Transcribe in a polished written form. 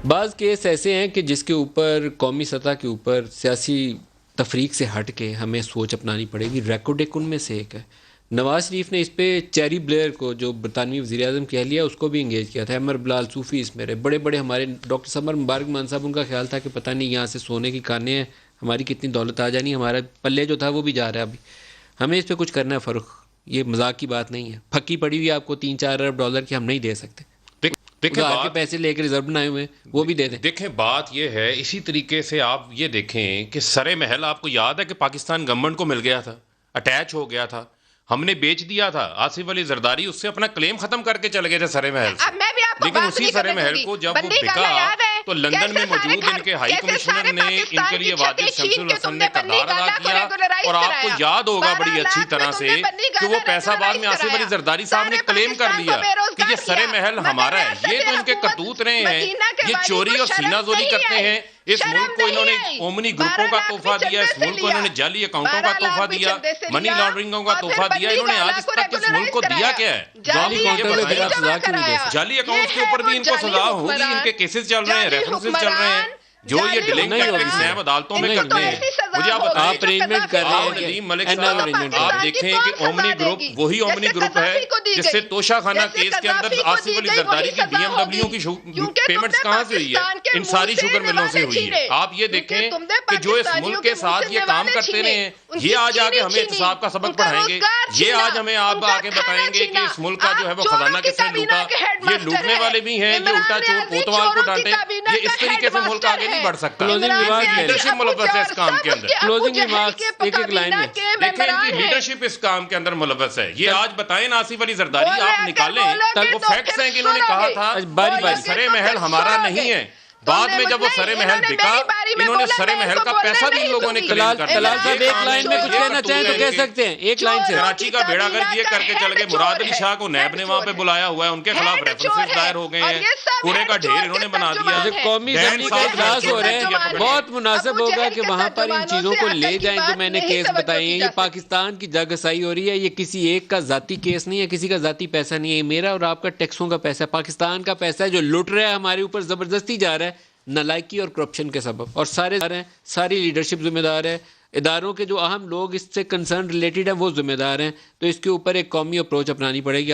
بعض کیس ایسے ہیں کہ جس کے اوپر قومی سطح کے اوپر سیاسی تفریق سے ہٹ کے ہمیں سوچ اپنانی پڑے گی. ریکوڈک ان میں سے ایک ہے. نواز شریف نے اس پہ چیری بلیئر کو جو برطانوی وزیر اعظم کہہ لیا اس کو بھی انگیج کیا تھا. امر بلال صوفی اس میں رہے, بڑے بڑے ہمارے ڈاکٹر سمر مبارک مان صاحب, ان کا خیال تھا کہ پتہ نہیں یہاں سے سونے کی کانیں ہیں, ہماری کتنی دولت آ جانی, ہمارا پلے جو تھا وہ بھی جا رہا ہے. ابھی ہمیں اس پہ کچھ کرنا ہے فروخ, یہ مذاق کی بات نہیں ہے. پھکی پڑی ہوئی آپ کو 3-4 ارب ڈالر کی ہم نہیں دے سکتے. ادھار کے پیسے لے کے ریزرو بنائے ہوئے وہ بھی دے دیں. دیکھیں بات یہ ہے, اسی طریقے سے آپ یہ دیکھیں کہ سر محل آپ کو یاد ہے کہ پاکستان گورنمنٹ کو مل گیا تھا, اٹیچ ہو گیا تھا, ہم نے بیچ دیا تھا. آصف علی زرداری اس سے اپنا کلیم ختم کر کے چلے گئے تھے سر محل سے. لیکن اسی سر محل کو جب وہ بکا تو لندن میں موجود ان کے ہائی کمشنر نے ان کے لیے واجد شمس الحسن نے کردار ادا کیا. اور آپ کو یاد ہوگا بڑی اچھی طرح سے کہ وہ پیسہ بعد میں آصف علی زرداری صاحب نے کلیم کر لیا کہ یہ سر محل ہمارا ہے. یہ تو ان کے کرتوت رہے ہیں, یہ چوری اور سینہ زوری کرتے ہیں. اس ملک کو انہوں نے اومنی گروپوں کا تحفہ دیا, اس ملک کو انہوں نے جعلی اکاؤنٹوں کا تحفہ دیا, منی لانڈرنگوں کا تحفہ دیا. انہوں نے آج تک اس ملک کو دیا کیا ہے؟ جعلی اکاؤنٹس کے اوپر بھی ان کو سزا ہوگی. ان کے کیسز چل رہے ہیں, ریفرنسز چل رہے ہیں جو یہ ڈیلنگ نیب عدالتوں میں کرتے ہیں. مجھے آپ بتائیں ندیم ملک صاحب, آپ دیکھیں کہ اومنی گروپ وہی اومنی گروپ ہے جس سے توشہ خانہ کیس کے اندر آصف علی زرداری کی بی ایم ڈبلیو کی پیمنٹس کہاں سے ہوئی ہے؟ ان ساری شوگر ملوں سے ہوئی ہے. آپ یہ دیکھیں کہ جو اس ملک کے ساتھ یہ کام کرتے رہے ہیں, یہ آج آگے ہمیں احتساب کا سبق پڑھائیں گے. یہ آج ہمیں آپ آگے بتائیں گے کہ اس ملک کا جو ہے وہ خزانہ کس نے لوٹا. یہ لوٹنے والے بھی ہیں, یہ الٹا چور کوتوال کو ڈانٹے. یہ اس طریقے سے ملک آگے نہیں بڑھ سکتا. لیڈرشپ ملوث ہے اس کام کے اندر. کلوزنگ ریمارکس ایک ایک لائن میں دیکھیں ان کی لیڈرشپ اس کام کے اندر ملوث ہے. یہ آج بتائیں آصف علی زرداری آپ نکالیں, وہ فیکٹس ہیں کہ انہوں نے کہا تھا سر محل ہمارا نہیں ہے. بعد میں جب وہ سر محل بکا, انہوں نے سر محل کا پیسہ بھی ان لوگوں نے کلیم کر دیا. طلال صاحب ایک لائن میں کچھ کہنا چاہیں تو کہہ سکتے ہیں, ایک لائن سے. کراچی کا بیڑا گرد یہ کر کے چل گئے. مراد علی شاہ کو نیب نے وہاں پہ بلایا ہوا ہے, ان کے خلاف ریفرنسز دائر ہو گئے ہیں, کوڑے کا ڈھیر انہوں نے بنا دیا. قومی اسمبلی کا اجلاس ہو رہا ہے, بہت مناسب ہوگا کہ وہاں پر ان چیزوں کو لے جائیں جو میں نے کیس بتائے ہیں. یہ پاکستان کی جگہسائی ہو رہی ہے, یہ کسی ایک کا ذاتی کیس نہیں ہے, کسی کا ذاتی پیسہ نہیں ہے. میرا اور آپ کا ٹیکسوں کا پیسہ ہے, پاکستان کا پیسہ ہے جو لٹ رہا ہے ہمارے اوپر, زبردستی جا رہا ہے نالائکی اور کرپشن کے سبب. اور ساری لیڈرشپ ذمہ دار ہے, اداروں کے جو اہم لوگ اس سے کنسرن ریلیٹڈ ہیں وہ ذمہ دار ہیں. تو اس کے اوپر ایک قومی اپروچ اپنانی پڑے گی.